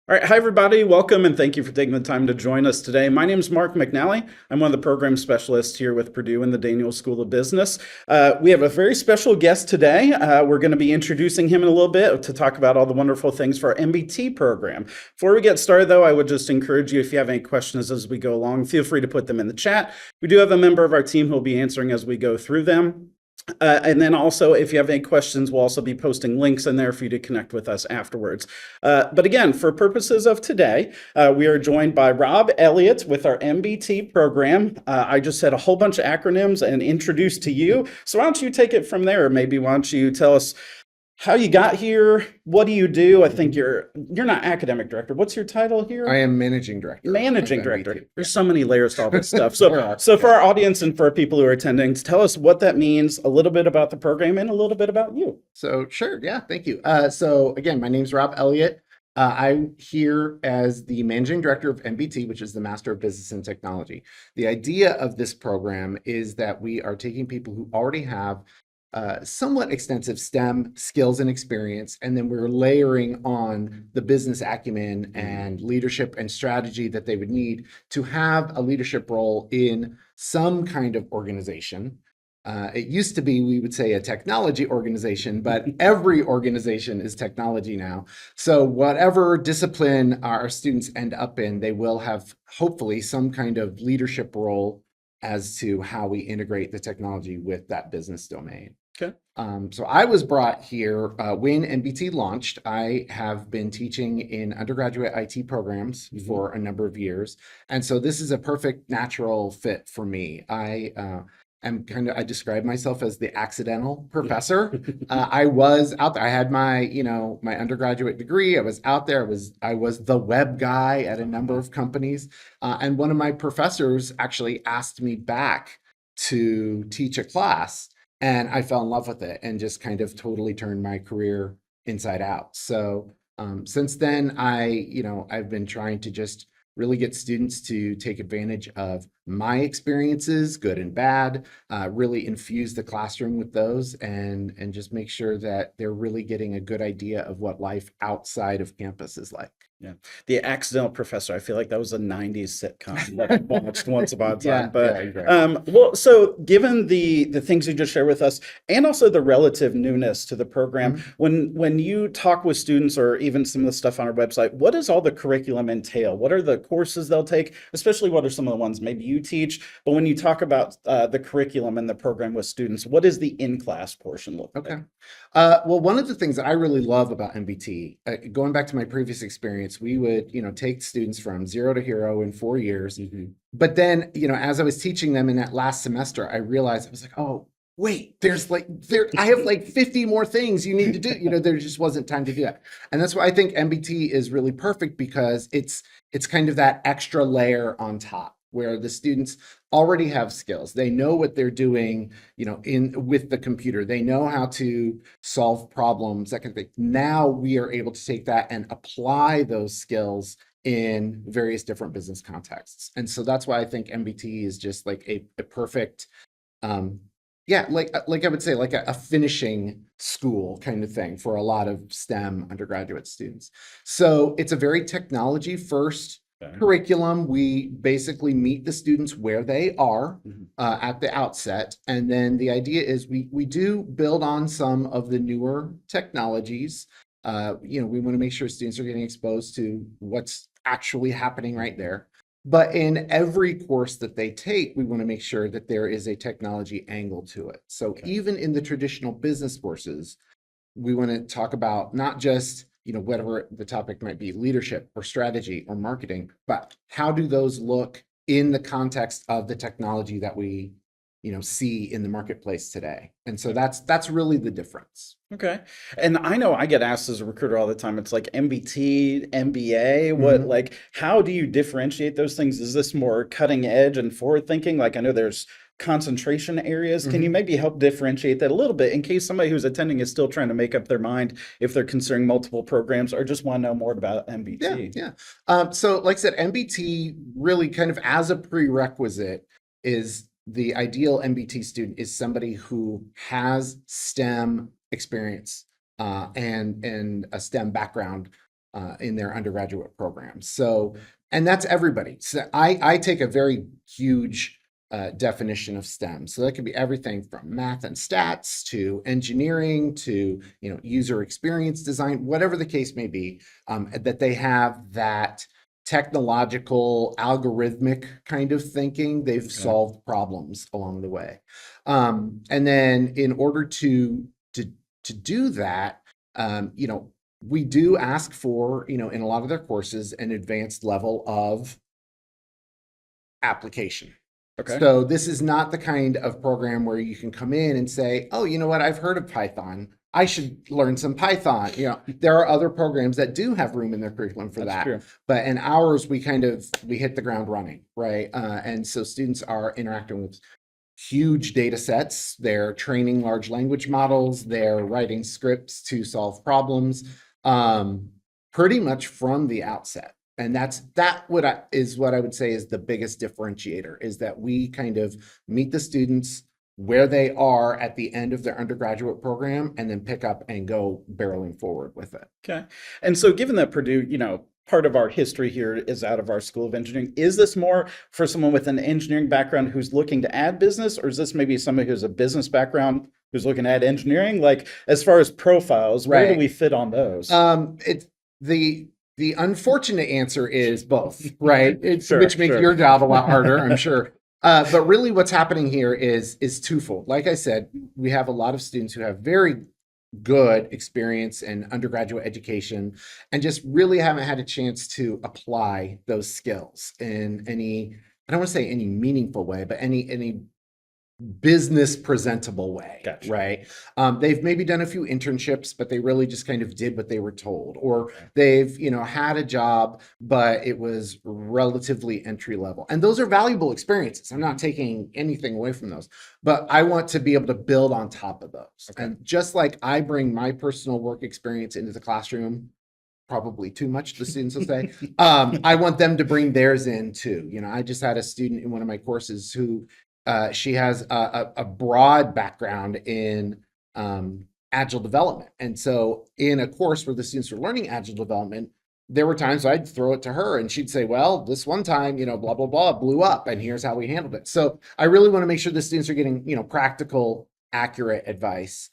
All right, hi everybody, welcome and thank you for taking the time to join us today. My name is Mark McNally. I'm one of the program specialists here with Purdue in the Daniel School of Business. We have a very special guest today. We're going to be introducing him in a little bit to talk about all the wonderful things for our MBT program. Before we get started though, I would just encourage you, if you have any questions as we go along, feel free to put them in the chat. We do have a member of our team who will be answering as we go through them. And then also, if you have any questions, we'll also be posting links in there for you to connect with us afterwards. But again, for purposes of today, we are joined by Rob Elliott with our MBT program. I just said a whole bunch of acronyms and introduced to you. So why don't you take it from there? Maybe why don't you tell us how you got here? What do you do? I think you're not academic director. What's your title here? I am managing director. Managing director. There's so many layers to all this stuff. So for our audience and for people who are attending, tell us what that means, a little bit about the program, and a little bit about you. So sure, yeah, thank you. So again, my name's Rob Elliott. I'm here as the managing director of MBT, which is the Master of Business and Technology. The idea of this program is that we are taking people who already have somewhat extensive STEM skills and experience, and then we're layering on the business acumen and leadership and strategy that they would need to have a leadership role in some kind of organization. It used to be, we would say, a technology organization, but every organization is technology now. So whatever discipline our students end up in, they will have hopefully some kind of leadership role as to how we integrate the technology with that business domain. Okay. So I was brought here when MBT launched. I have been teaching in undergraduate IT programs for a number of years. And so this is a perfect natural fit for me. I describe myself as the accidental professor. I was out there. I had my, my undergraduate degree. I was out there. I was the web guy at a number of companies. And one of my professors actually asked me back to teach a class, and I fell in love with it and just kind of totally turned my career inside out. So since then, I've been trying to just really get students to take advantage of my experiences, good and bad, really infuse the classroom with those and just make sure that they're really getting a good idea of what life outside of campus is like. Yeah. The Accidental Professor. I feel like that was a 90s sitcom that I watched once upon a time. Exactly. Well, so given the things you just shared with us and also the relative newness to the program, when you talk with students or even some of the stuff on our website, what does all the curriculum entail? What are the courses they'll take? Especially what are some of the ones maybe you teach? But when you talk about the curriculum and the program with students, what does the in-class portion look like? Okay. Well, one of the things that I really love about MBT, going back to my previous experience, we would, take students from 0 to hero in 4 years. But then, as I was teaching them in that last semester, I realized I was like, oh, wait, I have like 50 more things you need to do. There just wasn't time to do that. And that's why I think MBT is really perfect, because it's kind of that extra layer on top, where the students already have skills. They know what they're doing, with the computer. They know how to solve problems, that kind of thing. Now we are able to take that and apply those skills in various different business contexts. And so that's why I think MBT is just like a perfect, like I would say, like a finishing school kind of thing for a lot of STEM undergraduate students. So it's a very technology first curriculum. We basically meet the students where they are at the outset. And then the idea is we do build on some of the newer technologies. We want to make sure students are getting exposed to what's actually happening right there. But in every course that they take, we want to make sure that there is a technology angle to it. So even in the traditional business courses, we want to talk about not just whatever the topic might be, leadership or strategy or marketing, but how do those look in the context of the technology that we, see in the marketplace today? And so that's really the difference. Okay. And I know I get asked as a recruiter all the time, it's like MBT, MBA, how do you differentiate those things? Is this more cutting edge and forward thinking? Like, I know there's concentration areas. Can you maybe help differentiate that a little bit in case somebody who's attending is still trying to make up their mind if they're considering multiple programs or just want to know more about MBT? Yeah. So like I said, MBT really kind of as a prerequisite is the ideal MBT student is somebody who has STEM experience and a STEM background in their undergraduate programs. So, and that's everybody. So I take a very huge definition of STEM. So that could be everything from math and stats to engineering to user experience design, whatever the case may be, that they have that technological, algorithmic kind of thinking. They've solved problems along the way. And then in order to do that, we do ask for, in a lot of their courses, an advanced level of application. Okay. So this is not the kind of program where you can come in and say, oh, you know what, I've heard of Python. I should learn some Python. There are other programs that do have room in their curriculum for that. True. But in ours, we hit the ground running, right? And so students are interacting with huge data sets. They're training large language models. They're writing scripts to solve problems, pretty much from the outset. And is what I would say is the biggest differentiator, is that we kind of meet the students where they are at the end of their undergraduate program and then pick up and go barreling forward with it. Okay. And so given that Purdue, part of our history here is out of our School of Engineering, is this more for someone with an engineering background who's looking to add business, or is this maybe somebody who's a business background who's looking to add engineering? Like, as far as profiles, where do we fit on those? It's the unfortunate answer is both, right? Which makes Sure. your job a lot harder, I'm sure. But really what's happening here is twofold. Like I said, we have a lot of students who have very good experience in undergraduate education and just really haven't had a chance to apply those skills in any, I don't want to say any meaningful way, but any business presentable way. Gotcha. Right? They've maybe done a few internships, but they really just kind of did what they were told, or they've had a job, but it was relatively entry level. And those are valuable experiences. I'm not taking anything away from those, but I want to be able to build on top of those. Okay. And just like I bring my personal work experience into the classroom, probably too much, the students will say, I want them to bring theirs in too. I just had a student in one of my courses who she has a broad background in agile development. And so in a course where the students were learning agile development, there were times I'd throw it to her and she'd say, well, this one time, blah, blah, blah, blew up and here's how we handled it. So I really want to make sure the students are getting, practical, accurate advice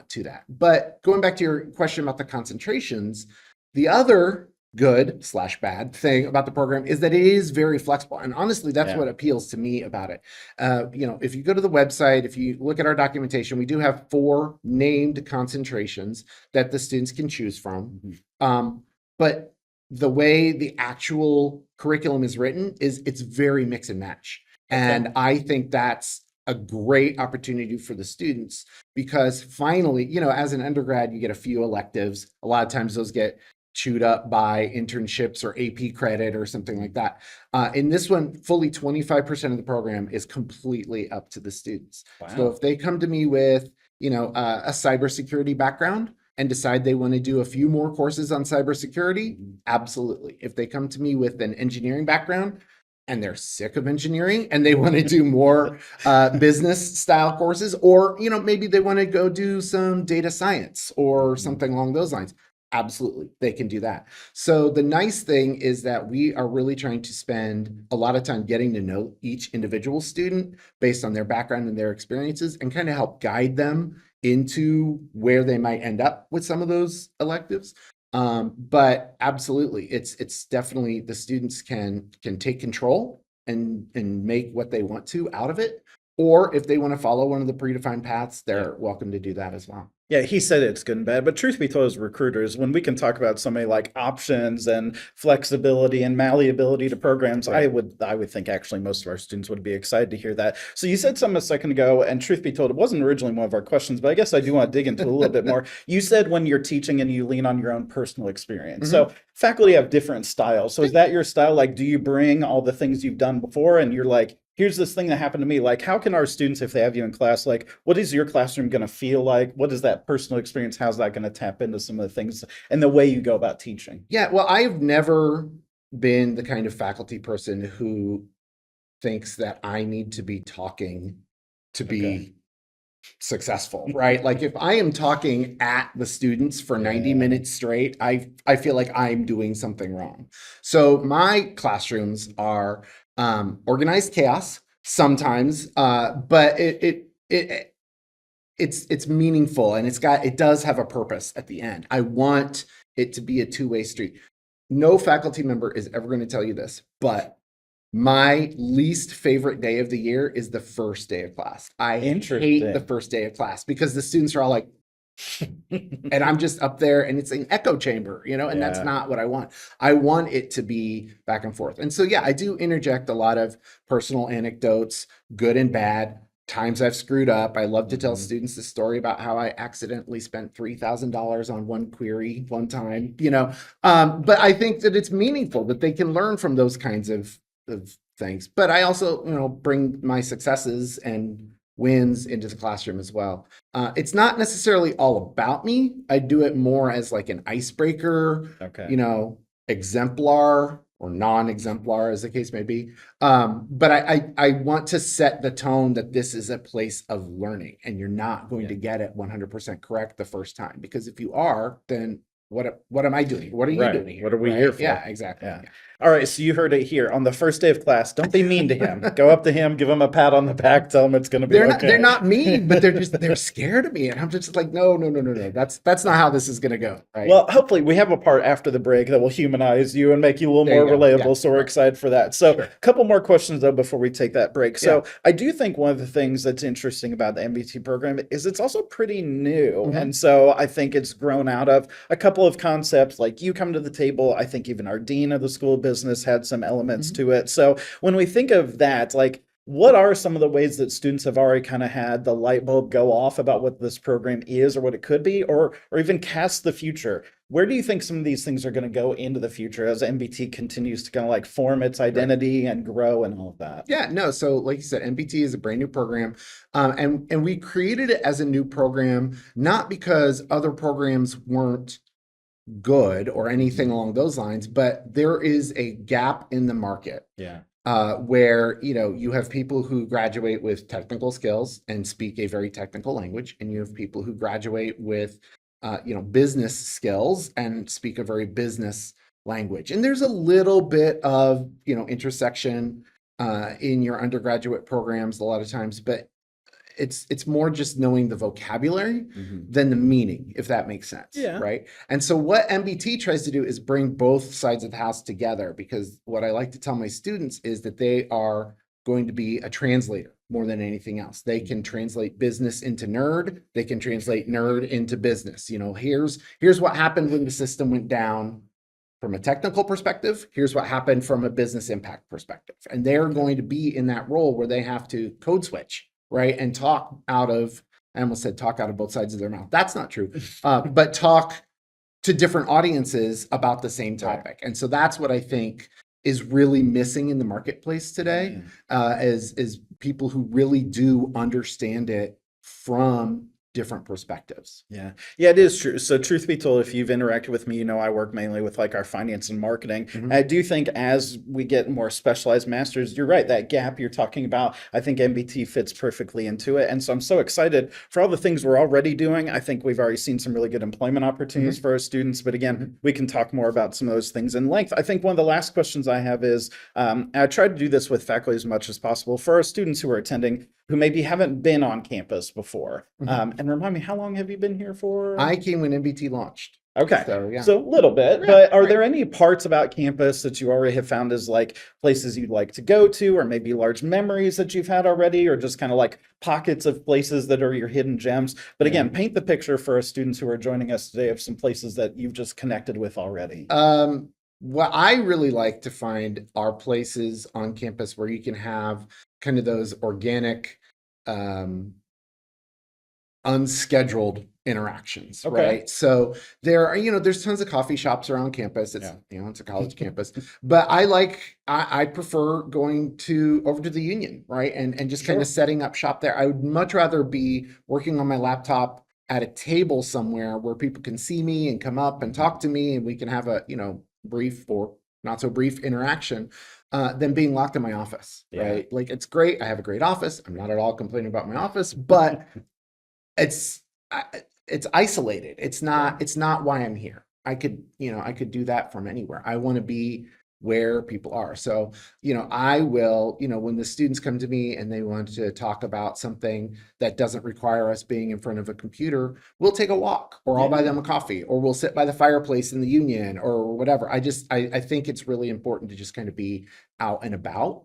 to that. But going back to your question about the concentrations, the other good/bad thing about the program is that it is very flexible. And honestly, that's what appeals to me about it. If you go to the website, if you look at our documentation, we do have 4 named concentrations that the students can choose from. But the way the actual curriculum is written it's very mix and match. And I think that's a great opportunity for the students, because finally, as an undergrad, you get a few electives. A lot of times those get chewed up by internships or AP credit or something like that. In this one, fully 25% of the program is completely up to the students. Wow. So if they come to me with, a cybersecurity background and decide they want to do a few more courses on cybersecurity, absolutely. If they come to me with an engineering background and they're sick of engineering and they want to do more business style courses, or, maybe they want to go do some data science or something along those lines, absolutely, they can do that. So the nice thing is that we are really trying to spend a lot of time getting to know each individual student based on their background and their experiences, and kind of help guide them into where they might end up with some of those electives. But absolutely, it's definitely, the students can take control and make what they want to out of it. Or if they want to follow one of the predefined paths, they're welcome to do that as well. Yeah, he said it's good and bad, but truth be told, as recruiters, when we can talk about somebody like options and flexibility and malleability to programs, I would think actually most of our students would be excited to hear that. So you said something a second ago, and truth be told, it wasn't originally one of our questions, but I guess I do want to dig into it a little bit more. You said when you're teaching and you lean on your own personal experience. So faculty have different styles. So is that your style? Like, do you bring all the things you've done before and you're like, here's this thing that happened to me? Like, how can our students, if they have you in class, like, what is your classroom going to feel like? What is that personal experience? How's that going to tap into some of the things and the way you go about teaching? Yeah, well, I've never been the kind of faculty person who thinks that I need to be talking to be successful, right? Like if I am talking at the students for 90 Yeah. minutes straight, I feel like I'm doing something wrong. So my classrooms are organized chaos sometimes, but it's meaningful, and it does have a purpose at the end. I want it to be a two-way street. No faculty member is ever going to tell you this, but my least favorite day of the year is the first day of class. I hate the Interesting. first day of class because the students are all like, and I'm just up there and it's an echo chamber, and that's Yeah. not what I want. I want it to be back and forth. And so, yeah, I do interject a lot of personal anecdotes, good and bad, times I've screwed up. I love to tell Mhm. students the story about how I accidentally spent $3,000 on one query one time, but I think that it's meaningful that they can learn from those kinds of things. But I also, bring my successes and wins into the classroom as well. It's not necessarily all about me. I do it more as like an icebreaker, Okay. exemplar or non-exemplar, as the case may be. But I want to set the tone that this is a place of learning, and you're not going to get it 100% correct the first time, because if you are, then what am I doing? What are you Right. doing here? What are we Right? here for? Yeah, exactly. Yeah. All right. So you heard it here on the first day of class. Don't be mean to him. Go up to him, give him a pat on the back, tell him it's going to be They're not okay. mean, but they're scared of me, and I'm just like, no. That's not how this is going to go. Right? Well, hopefully we have a part after the break that will humanize you and make you a little There you more go. relatable. Yeah, So we're right. excited for that. So Sure. a couple more questions though before we take that break. So Yeah. I do think one of the things that's interesting about the MBT program is it's also pretty new. Mhm. And so I think it's grown out of a couple of concepts like you come to the table. I think even our dean of the School of Business had some elements Mhm. to it. So when we think of that, like what are some of the ways that students have already kind of had the light bulb go off about what this program is or what it could be, or even cast the future? Where do you think some of these things are going to go into the future as MBT continues to kind of like form its identity and grow and all of that? Yeah, no. So, like you said, MBT is a brand new program, and we created it as a new program not because other programs weren't good or anything along those lines, but there is a gap in the market. Yeah. Where you have people who graduate with technical skills and speak a very technical language, and you have people who graduate with business skills and speak a very business language. And there's a little bit of intersection in your undergraduate programs a lot of times, but it's more just knowing the vocabulary than the meaning, if that makes sense. Yeah. Right. And so what MBT tries to do is bring both sides of the house together, because what I like to tell my students is that they are going to be a translator more than anything else. They can translate business into nerd. They can translate nerd into business. Here's what happened when the system went down from a technical perspective. Here's what happened from a business impact perspective. And they're going to be in that role where they have to code switch, right? And I almost said talk out of both sides of their mouth. That's not true. But talk to different audiences about the same topic. And so that's what I think is really missing in the marketplace today, is people who really do understand it from different perspectives. Yeah. Yeah, it is true. So truth be told, if you've interacted with me, I work mainly with like our finance and marketing. Mhm. I do think as we get more specialized masters, you're right, that gap you're talking about, I think MBT fits perfectly into it. And so I'm so excited for all the things we're already doing. I think we've already seen some really good employment opportunities for our students. But again, we can talk more about some of those things in length. I think one of the last questions I have is, I try to do this with faculty as much as possible for our students who are attending, who maybe haven't been on campus before. And remind me, how long have you been here for? I came when MBT launched. Okay. So, yeah. So a little bit, Yeah, but are right. there any parts about campus that you already have found as like places you'd like to go to, or maybe large memories that you've had already, or just kind of like pockets of places that are your hidden gems? But again, paint the picture for our students who are joining us today of some places that you've just connected with already. What I really like to find are places on campus where you can have kind of those organic, unscheduled interactions, Okay. right? So there's tons of coffee shops around campus. It's, it's a college campus, but I prefer going over to the Union, right? And just kind of setting up shop there. I would much rather be working on my laptop at a table somewhere where people can see me and come up and talk to me, and we can have a, brief or not so brief interaction, than being locked in my office, right? Like, it's great. I have a great office. I'm not at all complaining about my office, but it's it's isolated. It's not why I'm here. I could do that from anywhere. I want to be where people are. So, I will, when the students come to me and they want to talk about something that doesn't require us being in front of a computer, we'll take a walk, or I'll buy them a coffee, or we'll sit by the fireplace in the union, or whatever. I think it's really important to just kind of be out and about.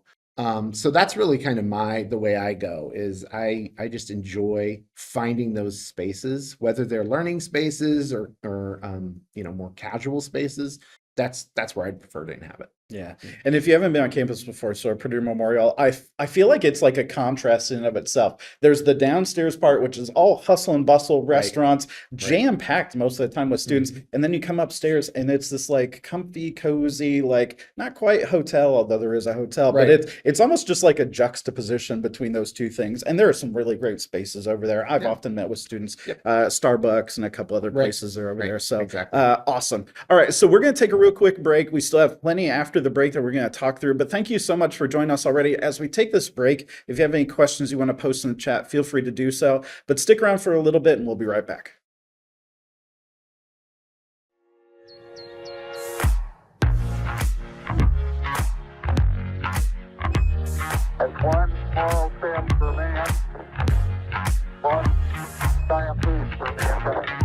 So that's really kind of the way I go is I just enjoy finding those spaces, whether they're learning spaces or more casual spaces. That's where I'd prefer to inhabit. Yeah. And if you haven't been on campus before, so at Purdue Memorial, I feel like it's like a contrast in and of itself. There's the downstairs part, which is all hustle and bustle, restaurants, jam-packed most of the time with students. And then you come upstairs and it's this like comfy, cozy, like not quite hotel, although there is a hotel, but it's almost just like a juxtaposition between those two things. And there are some really great spaces over there. I've often met with students, Starbucks and a couple other places are over there. So awesome. All right. So we're going to take a real quick break. We still have plenty after the break that we're going to talk through, but thank you so much for joining us already. As we take this break, if you have any questions you want to post in the chat, feel free to do so, but stick around for a little bit and we'll be right back. One small step for man, one giant leap for mankind.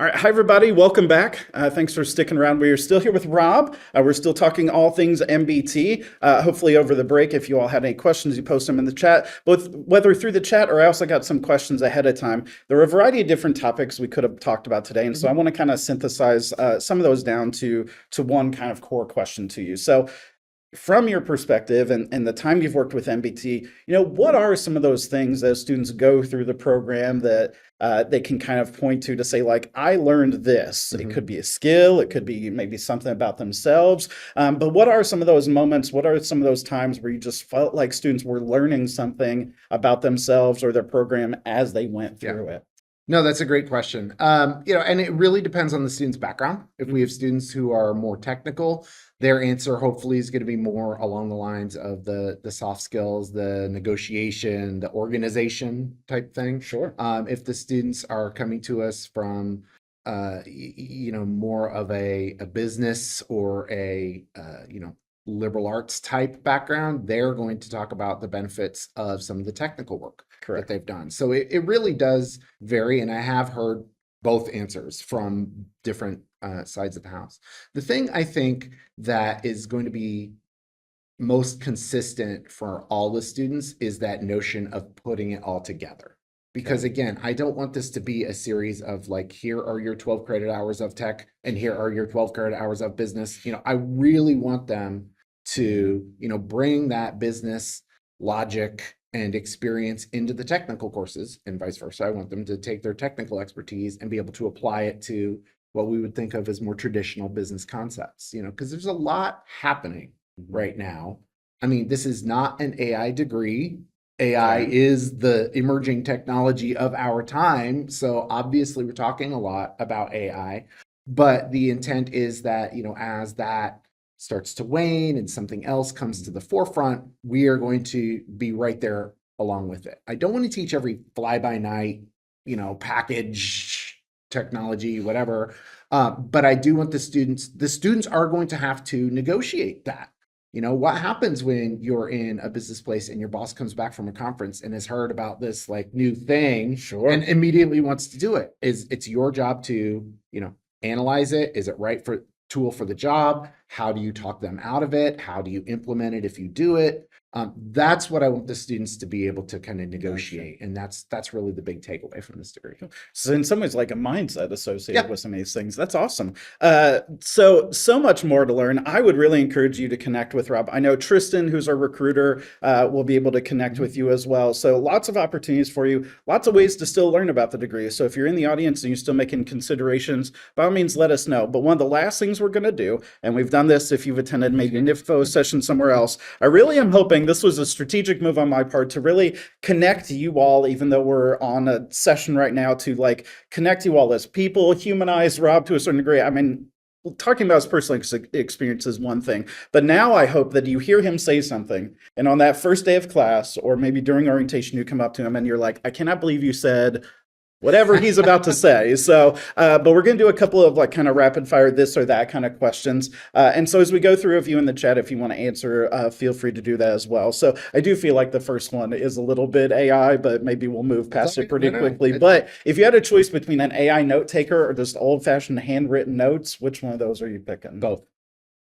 All right, hi everybody, welcome back. Thanks for sticking around. We are still here with Rob. We're still talking all things MBT. Hopefully over the break, if you all had any questions, you post them in the chat, both whether through the chat or I also got some questions ahead of time. There were a variety of different topics we could have talked about today, and so I want to kind of synthesize some of those down to one kind of core question to you. So from your perspective and the time you've worked with MBT, what are some of those things that students go through the program that they can kind of point to say, like, I learned this. It could be a skill, it could be maybe something about themselves. But what are some of those moments? What are some of those times where you just felt like students were learning something about themselves or their program as they went through it? No, that's a great question. And it really depends on the student's background. If we have students who are more technical, their answer hopefully is going to be more along the lines of the soft skills, the negotiation, the organization type thing. Sure. If the students are coming to us from more of a business or a liberal arts type background, they're going to talk about the benefits of some of the technical work that they've done. So it really does vary. And I have heard both answers from different sides of the house. The thing I think that is going to be most consistent for all the students is that notion of putting it all together. Because again, I don't want this to be a series of like, here are your 12 credit hours of tech and here are your 12 credit hours of business. I really want them to, bring that business logic and experience into the technical courses and vice versa. I want them to take their technical expertise and be able to apply it to what we would think of as more traditional business concepts, because there's a lot happening right now. I mean, this is not an AI degree. AI is the emerging technology of our time. So obviously we're talking a lot about AI, but the intent is that, as that starts to wane and something else comes to the forefront, we are going to be right there along with it. I don't want to teach every fly-by-night, package technology, whatever. But I do want the students are going to have to negotiate that. What happens when you're in a business place and your boss comes back from a conference and has heard about this like new thing and immediately wants to do it? It's your job to, analyze it. Is it right for tool for the job? How do you talk them out of it? How do you implement it if you do it? That's what I want the students to be able to kind of negotiate. And that's really the big takeaway from this degree. So in some ways, like a mindset associated with some of these things. That's awesome. So much more to learn. I would really encourage you to connect with Rob. I know Tristan, who's our recruiter, will be able to connect with you as well. So lots of opportunities for you, lots of ways to still learn about the degree. So if you're in the audience and you're still making considerations, by all means, let us know. But one of the last things we're going to do, and we've done this if you've attended maybe an IFFO session somewhere else, I really am hoping this was a strategic move on my part to really connect you all, even though we're on a session right now, to like connect you all as people, humanize Rob to a certain degree. I mean, talking about his personal experience is one thing, but now I hope that you hear him say something, and on that first day of class, or maybe during orientation, you come up to him and you're like, I cannot believe you said whatever he's about to say. So, but we're going to do a couple of like kind of rapid fire this or that kind of questions. And so as we go through a few in the chat, if you want to answer, feel free to do that as well. So I do feel like the first one is a little bit AI, but maybe we'll move past it pretty quickly. But if you had a choice between an AI note taker or just old fashioned handwritten notes, which one of those are you picking? Both.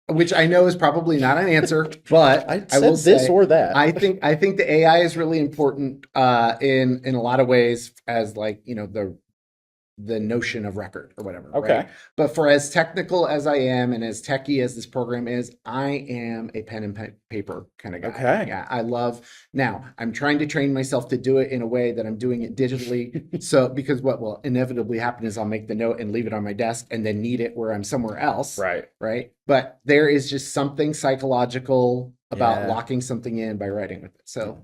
Which I know is probably not an answer, but I will say this or that. I think the AI is really important in a lot of ways as like, the notion of record or whatever. Okay. Right? But for as technical as I am and as techy as this program is, I am a pen and paper kind of guy. Okay. Yeah. I love, now I'm trying to train myself to do it in a way that I'm doing it digitally. So, because what will inevitably happen is I'll make the note and leave it on my desk and then need it where I'm somewhere else. Right. Right. But there is just something psychological about locking something in by writing with it. So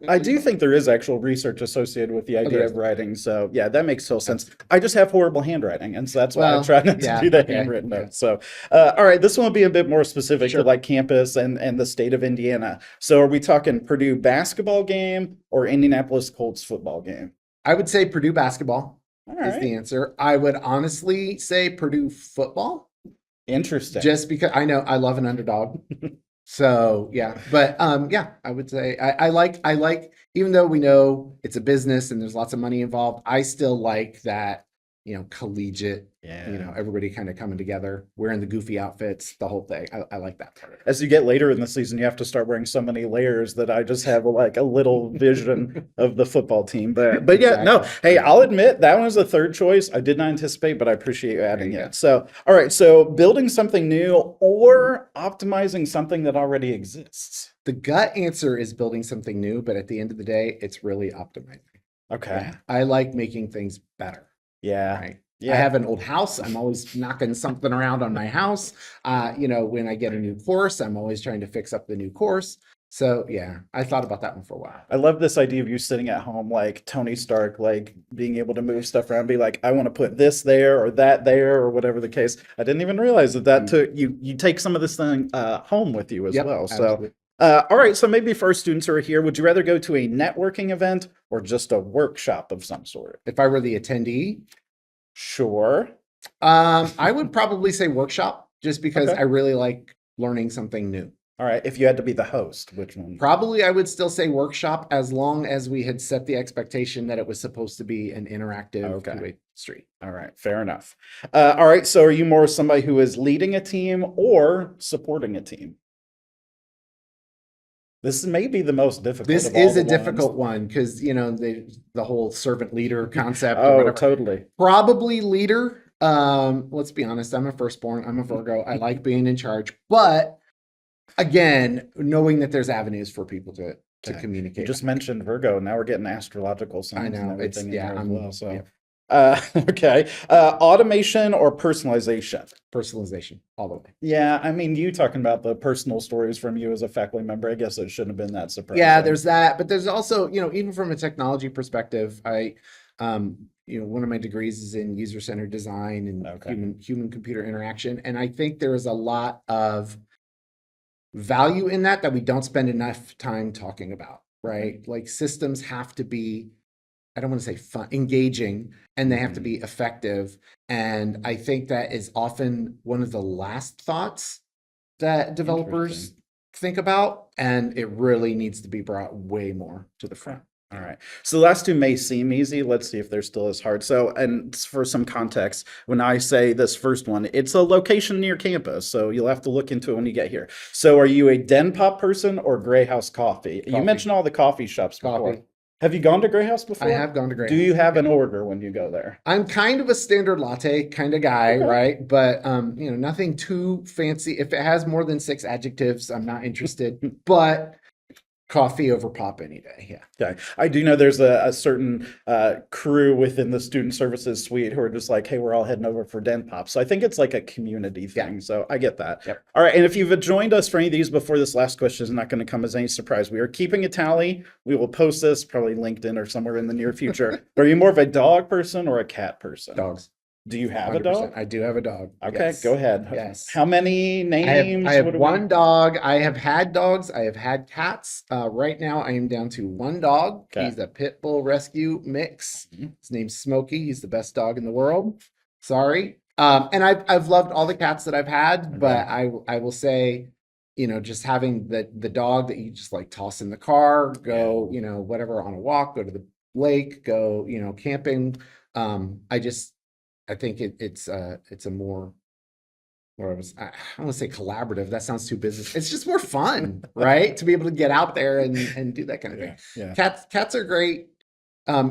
I do think there is actual research associated with the idea of writing. So yeah, that makes total sense. I just have horrible handwriting. And so that's why I try not to do the handwritten notes. So, all right, this one will be a bit more specific to like campus and the state of Indiana. So are we talking Purdue basketball game or Indianapolis Colts football game? I would say Purdue basketball is the answer. I would honestly say Purdue football. Interesting. Just because I know I love an underdog. So yeah, but I would say I like, even though we know it's a business and there's lots of money involved, I still like that collegiate, Yeah. everybody kind of coming together, wearing the goofy outfits, the whole thing. I like that part of it. As you get later in the season, you have to start wearing so many layers that I just have like a little vision of the football team. But yeah, no. Exactly. Hey, I'll admit that one was a third choice. I did not anticipate, but I appreciate you adding you it. go. So, all right. So, building something new or optimizing something that already exists. The gut answer is building something new, but at the end of the day, it's really optimizing. Okay. Yeah. I like making things better, Yeah. right? Yeah. I have an old house. I'm always knocking something around on my house. When I get a new course, I'm always trying to fix up the new course. So yeah, I thought about that one for a while. I love this idea of you sitting at home like Tony Stark, like being able to move stuff around, be like, I want to put this there or that there or whatever the case. I didn't even realize that took you take some of this thing home with you as Yep, well. So absolutely. all right, so maybe for our students who are here, would you rather go to a networking event or just a workshop of some sort? If I were the attendee, Sure. I would probably say workshop, just because Okay. I really like learning something new. All right, if you had to be the host, which one? Probably I would still say workshop, as long as we had set the expectation that it was supposed to be an interactive Okay. two-way street. All right, fair enough. All right, so are you more somebody who is leading a team or supporting a team? This may be the most difficult. This of all is the a difficult ones. one because the whole servant leader concept or Oh, whatever. totally. Probably leader. Let's be honest, I'm a firstborn, I'm a Virgo. I like being in charge, but again, knowing that there's avenues for people to Okay. You communicate. just mentioned Virgo. Now we're getting astrological signs and know, it's- everything in yeah, there as I'm- well. So, yeah. okay. Automation or personalization? Personalization all the way. Yeah, I mean, you talking about the personal stories from you as a faculty member, I guess it shouldn't have been that surprising. Yeah, there's that, but there's also, even from a technology perspective, one of my degrees is in user-centered design and Okay. human computer interaction, and I think there is a lot of value in that we don't spend enough time talking about, right? Like systems have to be, I don't want to say fun, engaging, and they have to be effective. And I think that is often one of the last thoughts that developers Interesting. think about, and it really needs to be brought way more to the front. All right. So the last two may seem easy. Let's see if they're still as hard. So, and for some context, when I say this first one, it's a location near campus. So you'll have to look into it when you get here. So are you a Den Pop person or Grey House Coffee? You Coffee. mentioned all the coffee shops before. Coffee. Have you gone to Grey House before? I have gone to Grey Do House. you have an order when you go there? I'm kind of a standard latte kind of guy, Okay. right? But nothing too fancy. If it has more than 6 adjectives, I'm not interested. But coffee over pop any day. Yeah. Okay. I do know there's a certain crew within the student services suite who are just like, hey, we're all heading over for Den Pop. So I think it's like a community thing. So I get that. Yep. All right. And if you've joined us for any of these before, this last question is not going to come as any surprise. We are keeping a tally. We will post this probably LinkedIn or somewhere in the near future. Are you more of a dog person or a cat person? Dogs. Do you have a 100%. dog? I do have a dog. Okay, Yes. go ahead. Yes. How many names? I have What do we- one dog. I have had dogs. I have had cats. Right now, I am down to one dog. Okay. He's a pit bull rescue mix. Mhm. His name's Smokey. He's the best dog in the world. Sorry. And I've loved all the cats that I've had, but I will say, just having the dog that you just like toss in the car, go, whatever, on a walk, go to the lake, go, camping. I think it's a more, I don't want to say collaborative. That sounds too business. It's just more fun, right? To be able to get out there and do that kind of thing. Yeah. Cats are great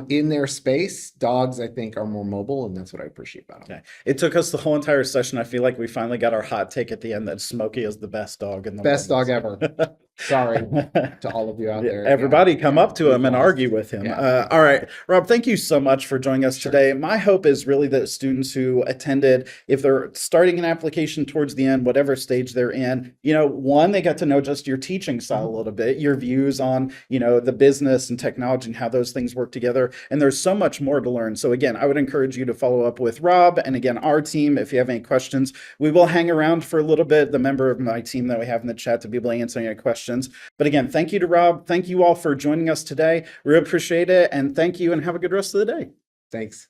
in their space. Dogs, I think, are more mobile, and that's what I appreciate about them. Okay. It took us the whole entire session. I feel like we finally got our hot take at the end that Smokey is the best dog in the Best world. dog ever. Sorry to all of you out there. Everybody Yeah. come up to him and argue with him. Yeah. All right, Rob, thank you so much for joining us Sure. today. My hope is really that students who attended, if they're starting an application towards the end, whatever stage they're in, one, they got to know just your teaching style a little bit, your views on, the business and technology and how those things work together. And there's so much more to learn. So again, I would encourage you to follow up with Rob and again, our team, if you have any questions. We will hang around for a little bit, the member of my team that we have in the chat, to be able to answer any questions. But again, thank you to Rob. Thank you all for joining us today. We appreciate it. And thank you and have a good rest of the day. Thanks.